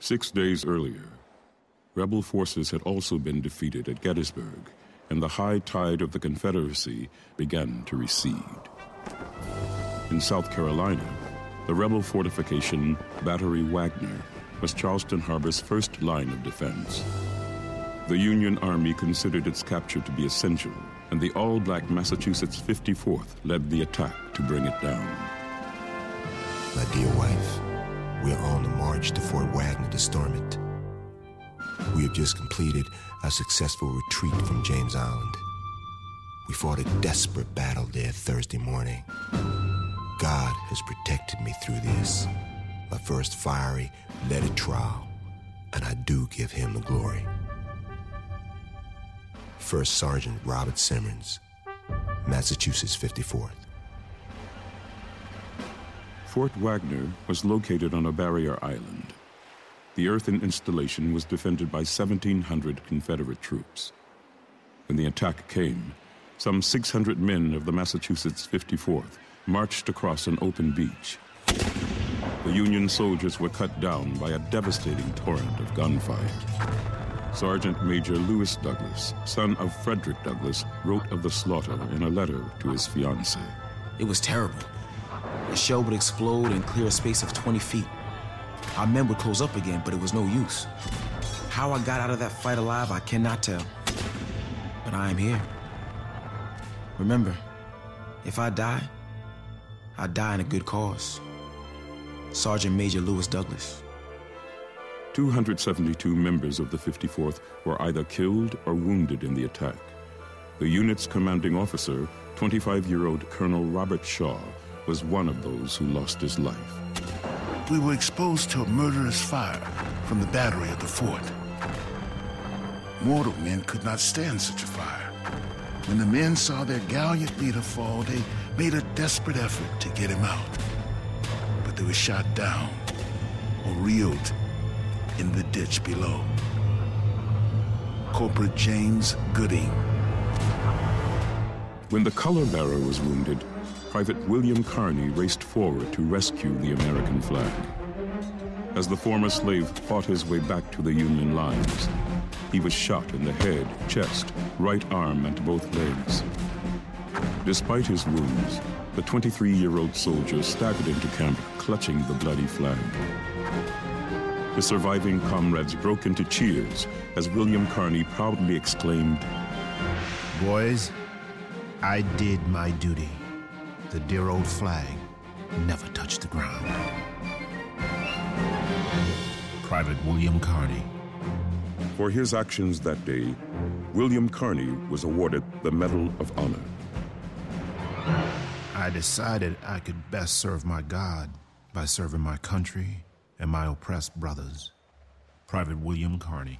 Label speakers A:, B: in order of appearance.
A: 6 days earlier, rebel forces had also been defeated at Gettysburg, and the high tide of the Confederacy began to recede. In South Carolina, the rebel fortification Battery Wagner was Charleston Harbor's first line of defense. The Union Army considered its capture to be essential, and the all-black Massachusetts 54th led the attack to bring it down.
B: My dear wife, we are on the march to Fort Wagner to storm it. We have just completed a successful retreat from James Island. We fought a desperate battle there Thursday morning. God has protected me through this, my first fiery, leaded trial, and I do give him the glory. First Sergeant Robert Simmons, Massachusetts 54th.
A: Fort Wagner was located on a barrier island. The earthen installation was defended by 1,700 Confederate troops. When the attack came, some 600 men of the Massachusetts 54th marched across an open beach. The Union soldiers were cut down by a devastating torrent of gunfire. Sergeant Major Lewis Douglas, son of Frederick Douglass, wrote of the slaughter in a letter to his fiancée.
C: It was terrible. A shell would explode and clear a space of 20 feet. Our men would close up again, but it was no use. How I got out of that fight alive, I cannot tell. But I am here. Remember, if I die in a good cause. Sergeant Major Lewis Douglas.
A: 272 members of the 54th were either killed or wounded in the attack. The unit's commanding officer, 25-year-old Colonel Robert Shaw, was one of those who lost his life.
D: We were exposed to a murderous fire from the battery of the fort. Mortal men could not stand such a fire. When the men saw their gallant leader fall, they made a desperate effort to get him out. But they were shot down or reeled in the ditch below. Corporal James Gooding.
A: When the color bearer was wounded, Private William Carney raced forward to rescue the American flag. As the former slave fought his way back to the Union lines, he was shot in the head, chest, right arm, and both legs. Despite his wounds, the 23-year-old soldier staggered into camp, clutching the bloody flag. His surviving comrades broke into cheers as William Carney proudly exclaimed,
E: "Boys, I did my duty. The dear old flag never touched the ground." Private William Carney.
A: For his actions that day, William Carney was awarded the Medal of Honor.
E: I decided I could best serve my God by serving my country and my oppressed brothers. Private William Carney.